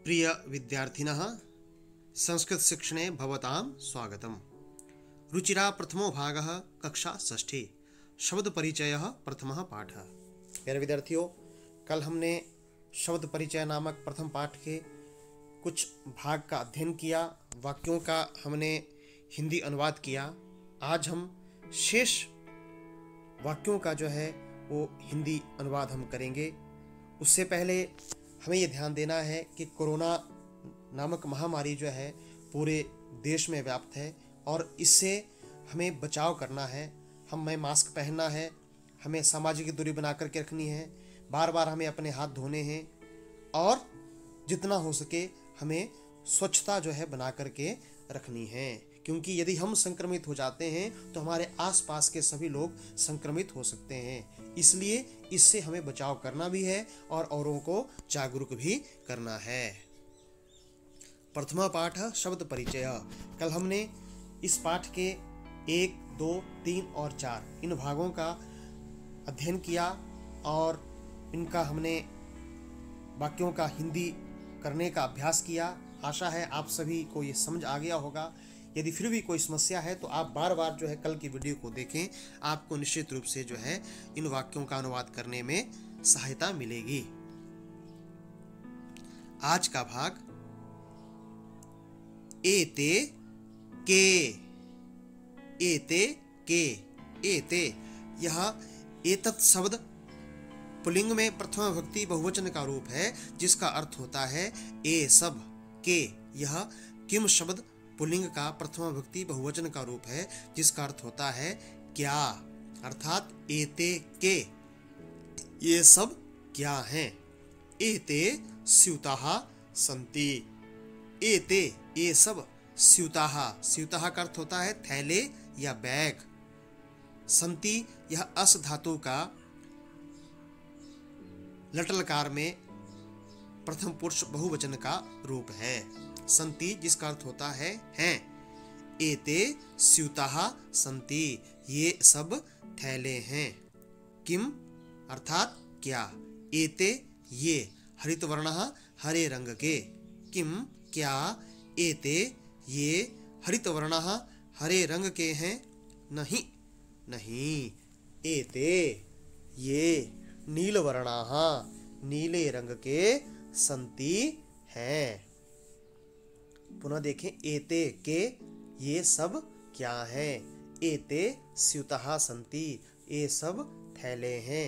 प्रिय विद्यार्थिनः संस्कृतशिक्षणे भवतां स्वागतम्। रुचिरा प्रथमो भागः कक्षा षष्ठी शब्द परिचयः प्रथमः पाठः। प्यारे विद्यार्थियों, कल हमने शब्द परिचय नामक प्रथम पाठ के कुछ भाग का अध्ययन किया, वाक्यों का हमने हिंदी अनुवाद किया। आज हम शेष वाक्यों का जो है वो हिंदी अनुवाद हम करेंगे। उससे पहले हमें ये ध्यान देना है कि कोरोना नामक महामारी जो है पूरे देश में व्याप्त है और इससे हमें बचाव करना है। हमें मास्क पहनना है, हमें सामाजिक दूरी बना करके रखनी है, बार बार हमें अपने हाथ धोने हैं और जितना हो सके हमें स्वच्छता जो है बना करके रखनी है, क्योंकि यदि हम संक्रमित हो जाते हैं तो हमारे आसपास के सभी लोग संक्रमित हो सकते हैं। इसलिए इससे हमें बचाव करना भी है और औरों को जागरूक भी करना है। प्रथमा पाठ शब्द परिचय। कल हमने इस पाठ के 1, 2, 3 और 4 इन भागों का अध्ययन किया और इनका हमने वाक्यों का हिंदी करने का अभ्यास किया। आशा है आप सभी को ये समझ आ गया होगा। यदि फिर भी कोई समस्या है तो आप बार बार जो है कल की वीडियो को देखें, आपको निश्चित रूप से जो है इन वाक्यों का अनुवाद करने में सहायता मिलेगी। आज का भाग एते के एते। यह एतत् शब्द पुल्लिंग में प्रथमा विभक्ति बहुवचन का रूप है, जिसका अर्थ होता है ए सब के। यह किम शब्द पुल्लिंग का प्रथमा विभक्ति बहुवचन का रूप है, जिसका अर्थ होता है क्या, अर्थात एते के ये सब क्या हैं। एते स्यूताः सन्ति। एते ये सब स्यूताः, स्यूताः का अर्थ होता है थैले या बैग। सन्ति यह अस धातु का लटलकार में प्रथम पुरुष बहुवचन का रूप है। सन्ति जिसका अर्थ होता है हैं। एते स्यूताः सन्ति ये सब थैले हैं। किम अर्थात क्या। एते ये हरित वर्णः हरे रंग के। किम क्या। एते ये हरित वर्णः हरे रंग के हैं। नहीं नहीं। एते ये नील वर्णाः नीले रंग के सन्ति हैं। पुनः देखें, एते के ये सब क्या हैं। एते स्यूताः सन्ति ये सब थैले हैं।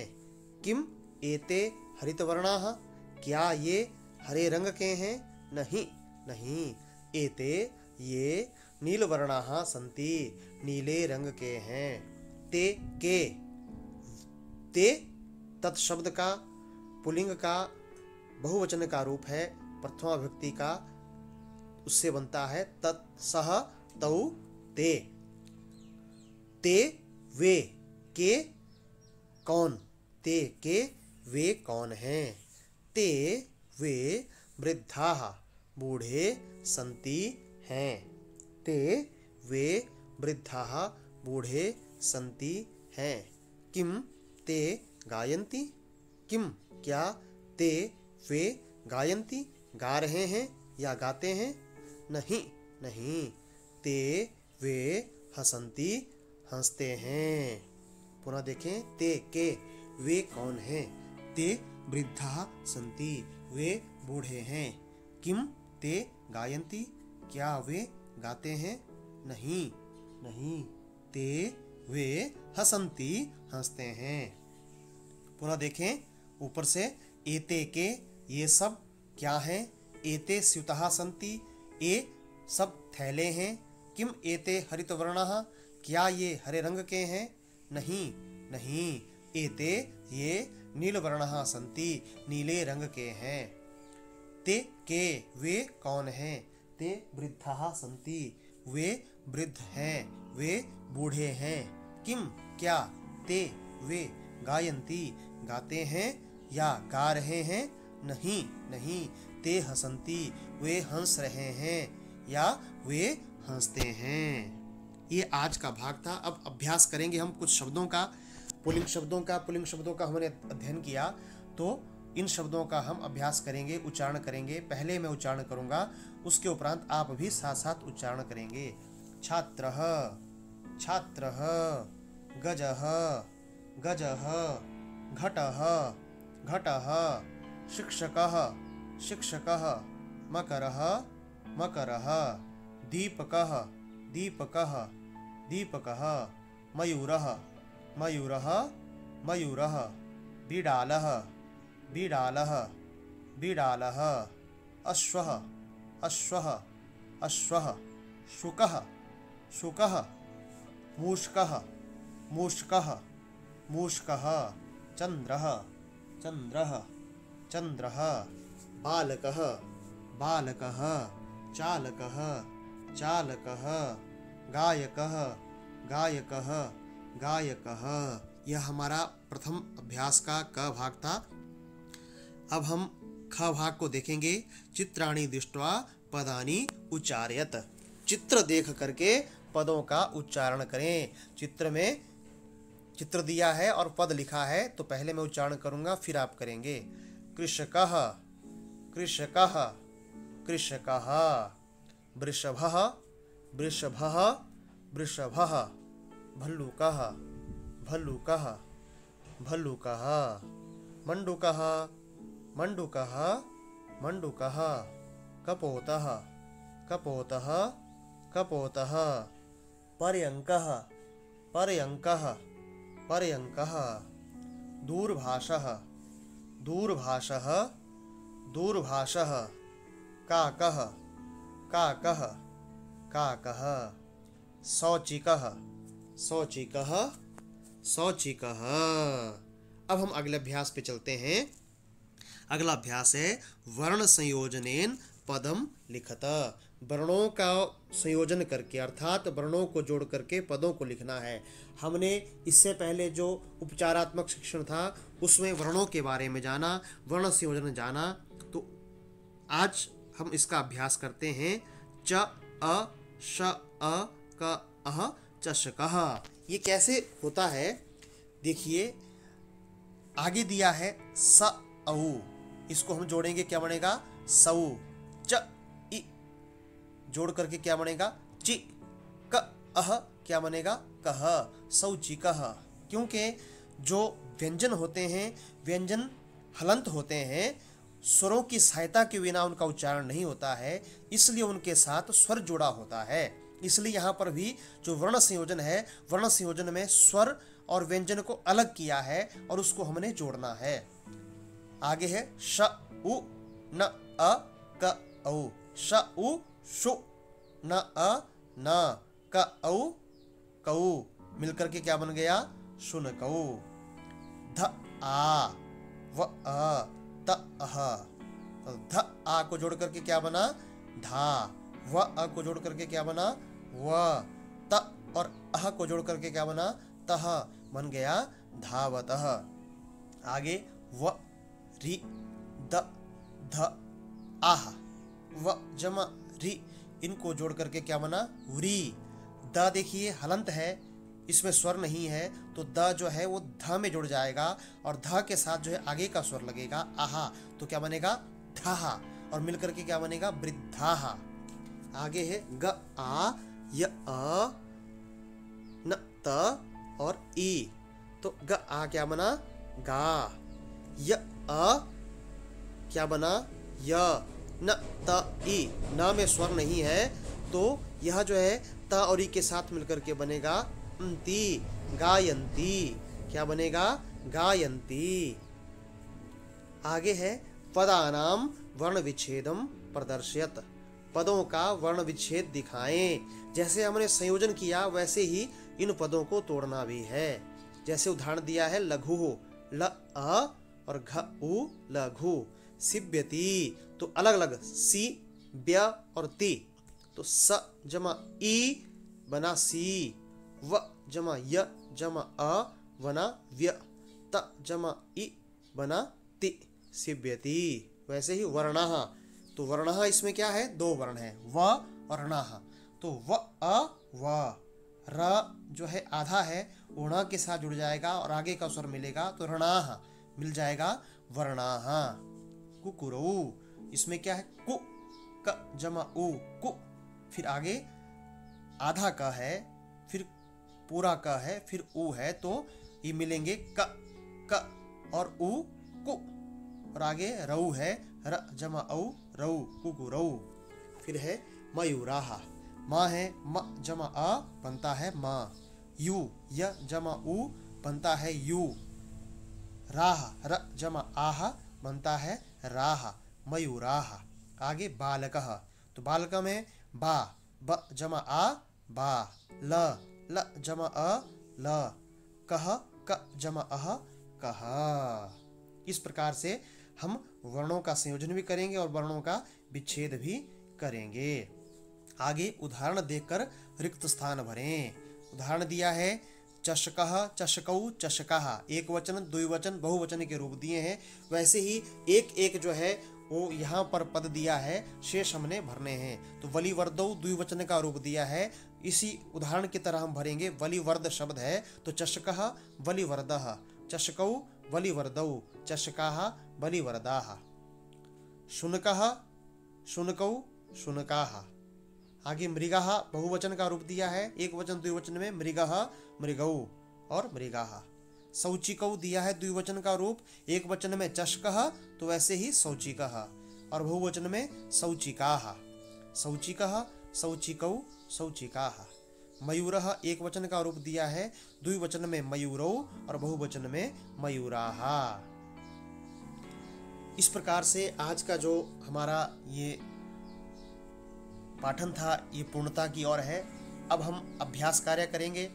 किम एते हरित वर्णाः क्या ये हरे रंग के हैं। नहीं नहीं। एते ये नील वर्णाः सन्ति नीले रंग के हैं। ते के ते तत् शब्द का पुल्लिंग का बहुवचन का रूप है, प्रथमा विभक्ति का, उससे बनता है तत् सह तौ ते। ते वे के कौन। ते के वे कौन हैं। ते वे वृद्धाः बूढ़े सन्ति हैं। ते वे वृद्धाः बूढ़े सन्ति हैं। किम ते गायन्ति। किम क्या। ते वे गायन्ति गा रहे हैं या गाते हैं। नहीं नहीं। ते वे हसन्ति हंसते हैं। पुनः देखें, ते के वे कौन हैं। ते वृद्धाः सन्ति वे बूढ़े हैं। किम ते गायन्ति क्या वे गाते हैं। नहीं नहीं। ते वे हसन्ति हंसते हैं। पुनः देखें ऊपर से, एते के ये सब क्या हैं। एते स्यूताः सन्ति ये सब थैले हैं। किम एते हरित वर्णाः क्या ये हरे रंग के हैं। नहीं नहीं। एते ये नील वर्णाः सन्ति नीले रंग के हैं। ते के वे कौन हैं। ते वृद्धाः सन्ति वे वृद्ध हैं, वे बूढ़े हैं। किम क्या। ते वे गायन्ति गाते हैं या गा रहे हैं। नहीं नहीं। ते हसन्ति वे हंस रहे हैं या वे हंसते हैं। ये आज का भाग था। अब अभ्यास करेंगे हम कुछ शब्दों का, पुल्लिंग शब्दों का हमने अध्ययन किया। तो इन शब्दों का हम अभ्यास करेंगे, उच्चारण करेंगे। पहले मैं उच्चारण करूंगा, उसके उपरांत आप भी साथ साथ उच्चारण करेंगे। छात्रः, छात्रः, गजः, गजः, घटः, घटः, शिक्षकः, शिक्षकः, मकरः, मकरः, दीपकः, दीपकः, दीपकः, मयूरः, मयूरः, मयूरः, बिडालः, बिडालः, बिडालः, अश्वः, अश्वः, अश्वः, शुकः, शुकः, मूषकः, मूषकः, मूषकः, चन्द्रः, चन्द्रः, चन्द्रः, बालकः, बालकः, चालकः, चालकः, गायकः, गायकः, गायकः। यह हमारा प्रथम अभ्यास का क भाग था। अब हम ख भाग को देखेंगे। चित्राणि दृष्ट्वा पदानि उच्चारयत। चित्र देख करके पदों का उच्चारण करें। चित्र में चित्र दिया है और पद लिखा है, तो पहले मैं उच्चारण करूंगा, फिर आप करेंगे। कृषकः, कृषकः, कृषकः, वृषभः, वृषभः, वृषभः, भल्लूकः, भल्लूकः, भल्लूकः, मण्डूकः, मण्डूकः, मण्डूकः, कपोतः, कपोतः, कपोतः, पर्यङ्कः, पर्यङ्कः, पर्यङ्कः, दूरभाषः, दूरभाषः, दूरभाषः, काकः, काकः, काकः, शौचिकः, शौचिकः, शौचिकः। अब हम अगले अभ्यास पे चलते हैं। अगला अभ्यास है वर्ण संयोजनेन पदम लिखत। वर्णों का संयोजन करके, अर्थात वर्णों को जोड़ करके पदों को लिखना है। हमने इससे पहले जो उपचारात्मक शिक्षण था उसमें वर्णों के बारे में जाना, वर्ण संयोजन जाना। तो आज हम इसका अभ्यास करते हैं। च अ श अ क अह चषकः। ये कैसे होता है देखिए, आगे दिया है स औ, इसको हम जोड़ेंगे, क्या बनेगा? सऊ। च इ जोड़ करके क्या बनेगा? चि। क अह क्या बनेगा? कह। शौचिकः। क्योंकि जो व्यंजन होते हैं, व्यंजन हलंत होते हैं, स्वरों की सहायता के बिना उनका उच्चारण नहीं होता है, इसलिए उनके साथ स्वर जुड़ा होता है। इसलिए यहाँ पर भी जो वर्ण संयोजन है, वर्ण संयोजन में स्वर और व्यंजन को अलग किया है और उसको हमने जोड़ना है। आगे है श उ न अ क औ। श उ शु न अ न क औ कऊ। मिलकर के क्या बन गया? शुनकऊ। ध आ व अ त अह। ध आ को जोड़ करके क्या बना? धा। व अ को जोड़ करके क्या बना? व। त और अह को जोड़ करके क्या बना? तह। बन गया धावतः। आगे व रि द ध आह। व जमा रि, इनको जोड़ करके क्या बना? व्री। द देखिए हलंत है, इसमें स्वर नहीं है, तो द जो है वो ध में जुड़ जाएगा और ध के साथ जो है आगे का स्वर लगेगा आहा, तो क्या बनेगा? धाहा। और मिलकर के क्या बनेगा? वृद्धाहा। आगे है ग आ य अ न त और ई, तो ग आ क्या बना? गा। य अ क्या बना? य। न त ई, न में स्वर नहीं है, तो यह जो है त और ई के साथ मिलकर के बनेगा अंती, गायंती। क्या बनेगा? गायंती। आगे है पदानाम वर्ण विच्छेदम प्रदर्शयत। पदों का वर्ण विच्छेद दिखाएं। जैसे हमने संयोजन किया वैसे ही इन पदों को तोड़ना भी है। जैसे उदाहरण दिया है लघु, ल अ और घ उ लघु। सिब्यति, तो अलग अलग सी ब्य और ती, तो स जमा ई बना सी। व जमा य जमा अ बना व्य। त जमा इ बना ति। सिब्यति। वैसे ही वर्णः, तो वर्णः इसमें क्या है? दो वर्ण है, व और णः। तो व अ व। र जो है आधा है, वो ण के साथ जुड़ जाएगा और आगे का स्वर मिलेगा, तो ऋणाः मिल जाएगा। वर्णाः। कुकुरौ, इसमें क्या है, कु क जमा उ, कु। फिर आगे आधा क है, फिर पूरा क है, फिर उ है, तो ये मिलेंगे क और उ, कु। और आगे रऊ है, र जमा औ, रऊ, कुकुरौ। फिर है मयूराः। माँ है, म जमा अ बनता है माँ। यू, य जमा उ बनता है यू। राह, र जमा आह बनता है राह, मयूराः। आगे बालकः, तो बालक में बा, ब जमा आ, बा। ल जमा अ, ल। कह, क जमा अह, कह। इस प्रकार से हम वर्णों का संयोजन भी करेंगे और वर्णों का विच्छेद भी करेंगे। आगे उदाहरण देकर रिक्त स्थान भरें। उदाहरण दिया है, चषकः, चषकौ, चषकाः। एक वचन, द्विवचन, बहुवचन के रूप दिए हैं। वैसे ही एक एक जो है वो यहाँ पर पद दिया है, शेष हमने भरने हैं। तो वलिवर्दौ द्विवचन का रूप दिया है, इसी उदाहरण की तरह हम भरेंगे। वलिवर्द शब्द है, तो चषकः वलिवर्दः, चषकौ वलिवर्दौ, चषकाः वलिवर्दाः। शुनकः शुनकौ शुनकाः। आगे मृगः बहुवचन का रूप दिया है, एक वचन द्विवचन में मृगः मृगौ और मृगाः। शौचिकौ दिया है द्विवचन का रूप, एक वचन में चषकः, तो वैसे ही शौचिकः, और बहुवचन में शौचिकाः। शौचिकः शौचिकौ शौचिकाः। मयूरः एक वचन का रूप दिया है, द्विवचन में मयूरौ और बहुवचन में मयूराः। इस प्रकार से आज का जो हमारा ये पाठन था, ये पूर्णता की ओर है। अब हम अभ्यास कार्य करेंगे।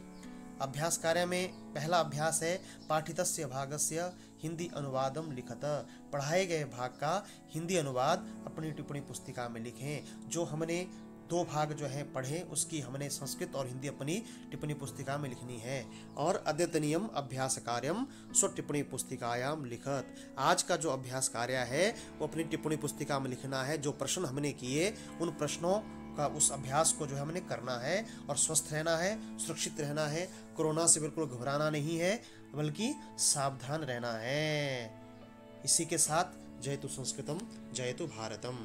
अभ्यास कार्य में पहला अभ्यास है, पाठितस्य भागस्य हिंदी अनुवादम लिखत। पढ़ाए गए भाग का हिंदी अनुवाद अपनी टिप्पणी पुस्तिका में लिखें। जो हमने 2 भाग जो है पढ़े, उसकी हमने संस्कृत और हिंदी अपनी टिप्पणी पुस्तिका में लिखनी है। और अद्यतनीयम अभ्यास कार्यम स्व टिप्पणी पुस्तिकायाम लिखत। आज का जो अभ्यास कार्य है वो अपनी टिप्पणी पुस्तिका में लिखना है। जो प्रश्न हमने किए, उन प्रश्नों का उस अभ्यास को जो है हमने करना है, और स्वस्थ रहना है, सुरक्षित रहना है। कोरोना से बिल्कुल घबराना नहीं है, बल्कि सावधान रहना है। इसी के साथ जयतु संस्कृतम, जयतु भारतम।